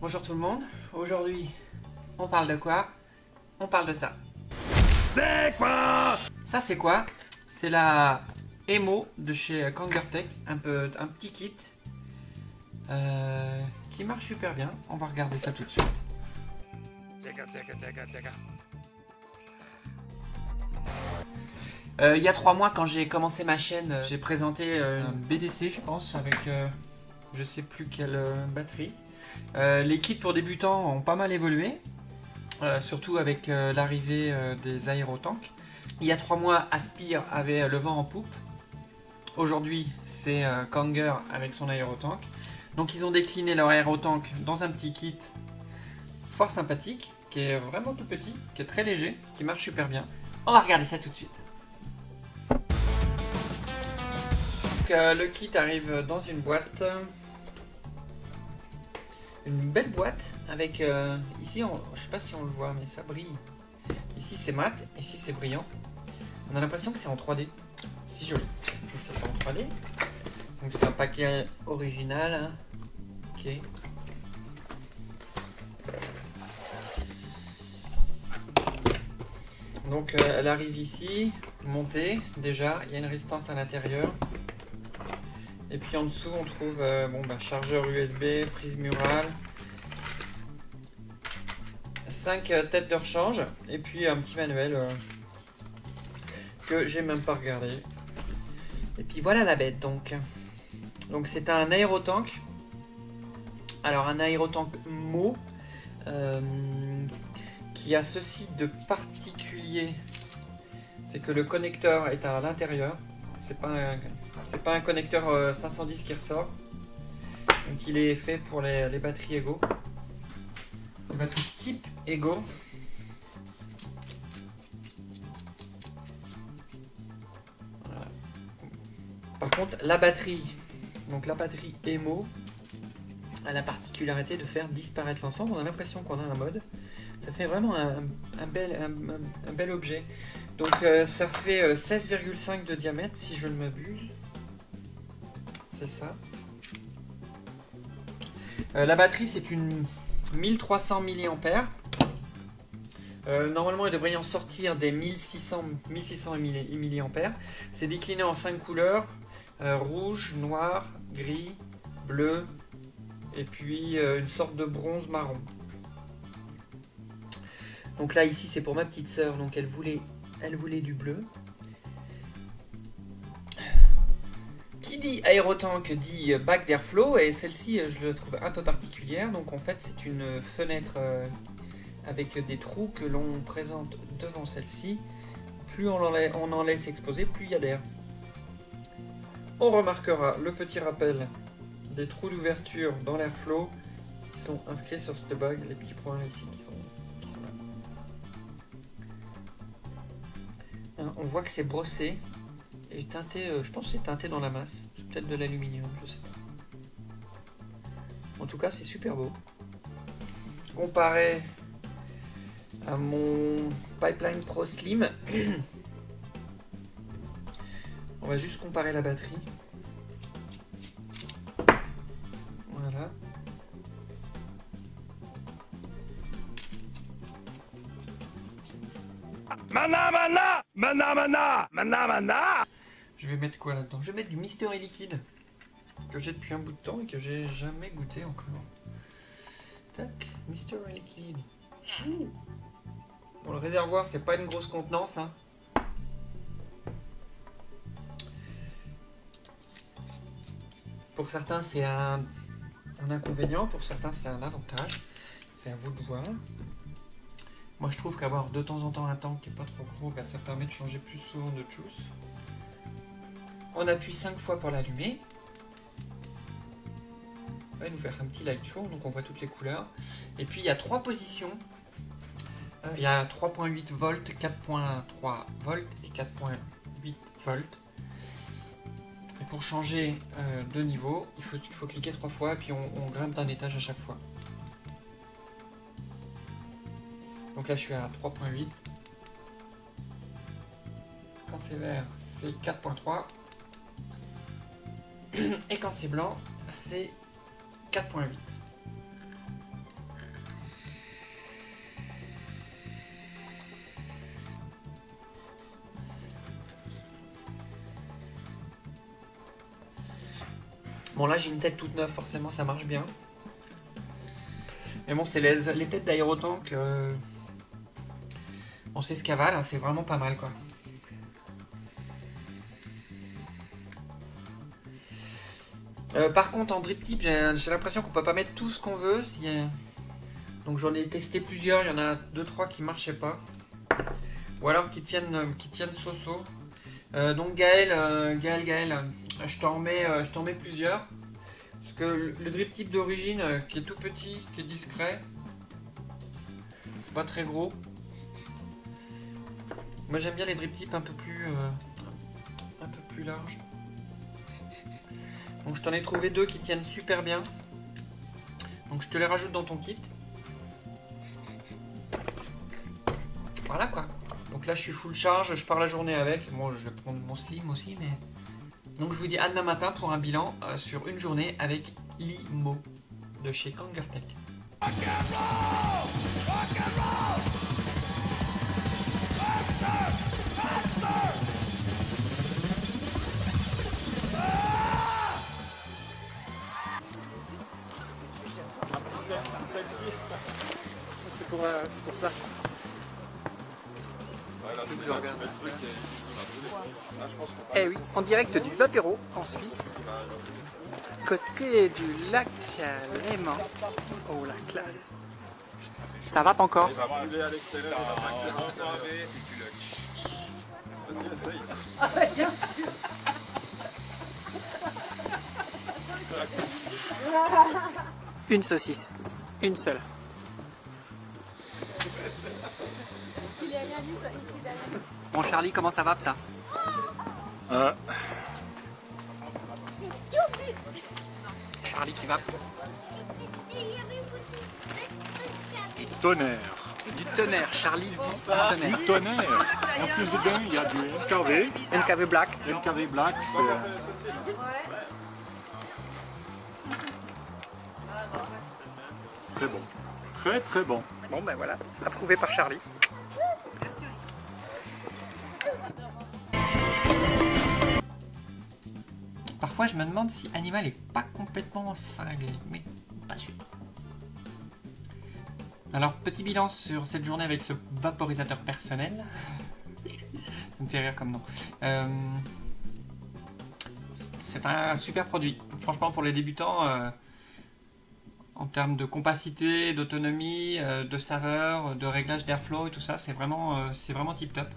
Bonjour tout le monde, aujourd'hui on parle de quoi? On parle de ça. C'est quoi? Ça c'est quoi? C'est la Emo de chez Kangertech, un petit kit qui marche super bien. On va regarder ça tout de suite. Il y a 3 mois quand j'ai commencé ma chaîne, j'ai présenté un BDC je pense avec je sais plus quelle batterie. Les kits pour débutants ont pas mal évolué, surtout avec l'arrivée des aérotanks. Il y a 3 mois, Aspire avait le vent en poupe. Aujourd'hui, c'est Kanger avec son aérotank. Donc ils ont décliné leur aérotank dans un petit kit fort sympathique, qui est vraiment tout petit, qui est très léger, qui marche super bien. On va regarder ça tout de suite. Donc, le kit arrive dans une boîte. Une belle boîte avec ici, je sais pas si on le voit, mais ça brille. Ici c'est mat, ici c'est brillant. On a l'impression que c'est en 3D. C'est joli. Mais c'est en 3D. Donc c'est un paquet original. Hein. Ok. Donc elle arrive ici, montée déjà. Il y a une résistance à l'intérieur. Et puis en dessous on trouve chargeur USB, prise murale, 5 têtes de rechange et puis un petit manuel que j'ai même pas regardé. Et puis voilà la bête donc. Donc c'est un aérotank. Alors un aérotank Mo qui a ceci de particulier, c'est que le connecteur est à l'intérieur. C'est pas un connecteur 510 qui ressort. Donc il est fait pour les batteries Ego. Les batteries type Ego. Voilà. Par contre, la batterie Emo a la particularité de faire disparaître l'ensemble. On a l'impression qu'on a un mode. Ça fait vraiment un bel objet. Donc ça fait 16,5 de diamètre si je ne m'abuse. C'est ça. La batterie c'est une 1300 mAh. Normalement il devrait y en sortir des 1600 mAh. C'est décliné en 5 couleurs. Rouge, noir, gris, bleu et puis une sorte de bronze marron. Donc là ici c'est pour ma petite sœur, donc elle voulait du bleu. Qui dit aérotank dit bac d'airflow, et celle-ci je la trouve un peu particulière. Donc en fait c'est une fenêtre avec des trous que l'on présente devant celle-ci. Plus on en laisse exposer, plus il y a d'air. On remarquera le petit rappel des trous d'ouverture dans l'airflow qui sont inscrits sur cette bague, les petits points ici qui sont là. Hein, on voit que c'est brossé et teinté, je pense que c'est teinté dans la masse, c'est peut-être de l'aluminium, je sais pas. En tout cas c'est super beau. Comparé à mon Pipeline Pro Slim, on va juste comparer la batterie. Voilà. Mana. Je vais mettre quoi là-dedans? Je vais mettre du Mystery Liquide que j'ai depuis un bout de temps et que j'ai jamais goûté encore. Tac, Mystery Liquide. Bon, le réservoir c'est pas une grosse contenance hein. Pour certains c'est un inconvénient, pour certains c'est un avantage. C'est à vous de voir. Moi je trouve qu'avoir de temps en temps un tank qui n'est pas trop gros, bah, ça permet de changer plus souvent de juice. On appuie 5 fois pour l'allumer. On va nous faire un petit light show, donc on voit toutes les couleurs. Et puis il y a 3 positions. Il y a 3.8 volts, 4.3 volts et 4.8 volts. Et pour changer de niveau, il faut cliquer 3 fois et puis on grimpe d'un étage à chaque fois. Donc là je suis à 3.8. Quand c'est vert, c'est 4.3. Et quand c'est blanc, c'est 4.8. Bon là j'ai une tête toute neuve, forcément ça marche bien. Mais bon c'est les têtes d'aérotank on s'escavale, hein, c'est vraiment pas mal quoi. Par contre en drip tip j'ai l'impression qu'on peut pas mettre tout ce qu'on veut. Donc j'en ai testé plusieurs, il y en a 2-3 qui marchaient pas. Ou alors qui tiennent so-so. Donc Gaël, je t'en mets plusieurs. Parce que le drip tip d'origine qui est tout petit, qui est discret, c'est pas très gros. Moi j'aime bien les drip tips un peu plus larges. Donc je t'en ai trouvé 2 qui tiennent super bien. Donc je te les rajoute dans ton kit. Voilà quoi. Donc là je suis full charge, je pars la journée avec. Bon je vais prendre mon slim aussi mais... Donc je vous dis à demain matin pour un bilan sur une journée avec l'IMO de chez Kangertech. C'est pour ça. Eh oui, en direct du Vapéro en Suisse, côté du lac Léman. Oh la classe. Ça va pas encore. Une saucisse, une seule. Bon Charlie, comment ça va ça? Charlie qui va. Tonnerre. Du tonnerre, Charlie dit tonnerre. Du tonnerre. En plus de bien, il y a du NKV. NKV Black. NKV Black, c'est... Très bon. Très très bon. Bon ben voilà, approuvé par Charlie. Parfois je me demande si Animal est pas complètement cinglé, mais pas sûr. Alors petit bilan sur cette journée avec ce vaporisateur personnel. Ça me fait rire comme nom. C'est un super produit. Franchement pour les débutants, en termes de compacité, d'autonomie, de saveur, de réglage d'airflow et tout ça, c'est vraiment tip top.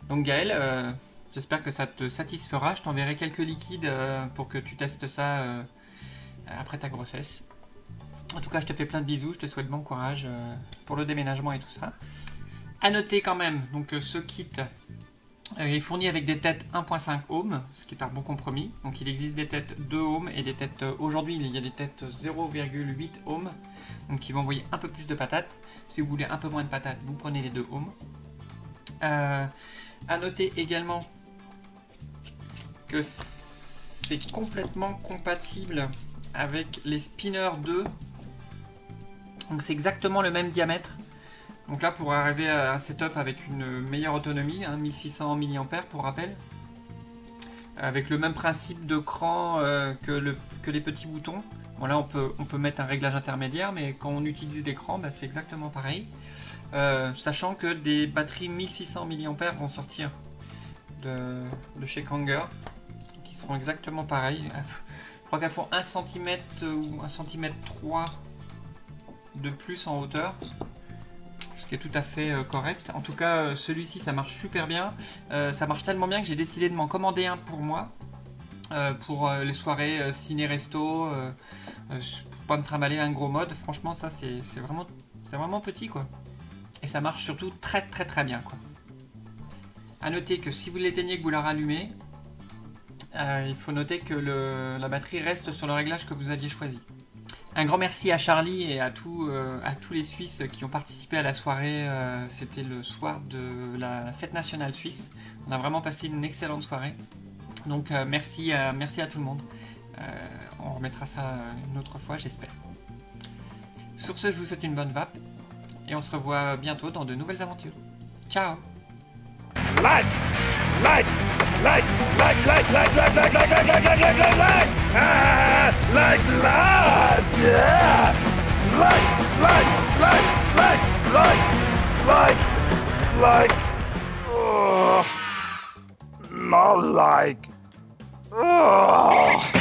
Donc Gaël, j'espère que ça te satisfera. Je t'enverrai quelques liquides pour que tu testes ça après ta grossesse. En tout cas, je te fais plein de bisous. Je te souhaite bon courage pour le déménagement et tout ça. À noter quand même, donc ce kit est fourni avec des têtes 1.5 ohms, ce qui est un bon compromis. Donc il existe des têtes 2 ohms et des têtes... Aujourd'hui, il y a des têtes 0,8 ohms, donc qui vont envoyer un peu plus de patates. Si vous voulez un peu moins de patates, vous prenez les 2 ohms. À noter également que c'est complètement compatible avec les Spinner 2. Donc c'est exactement le même diamètre. Donc là pour arriver à un setup avec une meilleure autonomie, hein, 1600 mAh pour rappel. Avec le même principe de cran que les petits boutons. Bon là on peut mettre un réglage intermédiaire, mais quand on utilise l'écran, bah, c'est exactement pareil. Sachant que des batteries 1600 mAh vont sortir de chez Kanger, qui seront exactement pareilles. Je crois qu'elles font 1 cm ou 1 cm 3 de plus en hauteur, ce qui est tout à fait correct. En tout cas, celui-ci, ça marche super bien. Ça marche tellement bien que j'ai décidé de m'en commander un pour moi, pour les soirées ciné-resto, pour pas me trimballer un gros mode. Franchement, ça, c'est vraiment petit, quoi. Et ça marche surtout très bien, quoi. A noter que si vous l'éteignez, que vous la rallumez, il faut noter que la batterie reste sur le réglage que vous aviez choisi. Un grand merci à Charlie et à tous les Suisses qui ont participé à la soirée. C'était le soir de la fête nationale suisse. On a vraiment passé une excellente soirée. Donc merci à tout le monde. On remettra ça une autre fois, j'espère. Sur ce, je vous souhaite une bonne vape. Et on se revoit bientôt dans de nouvelles aventures. Ciao! Like! like, ah, yeah, oh, not like, oh.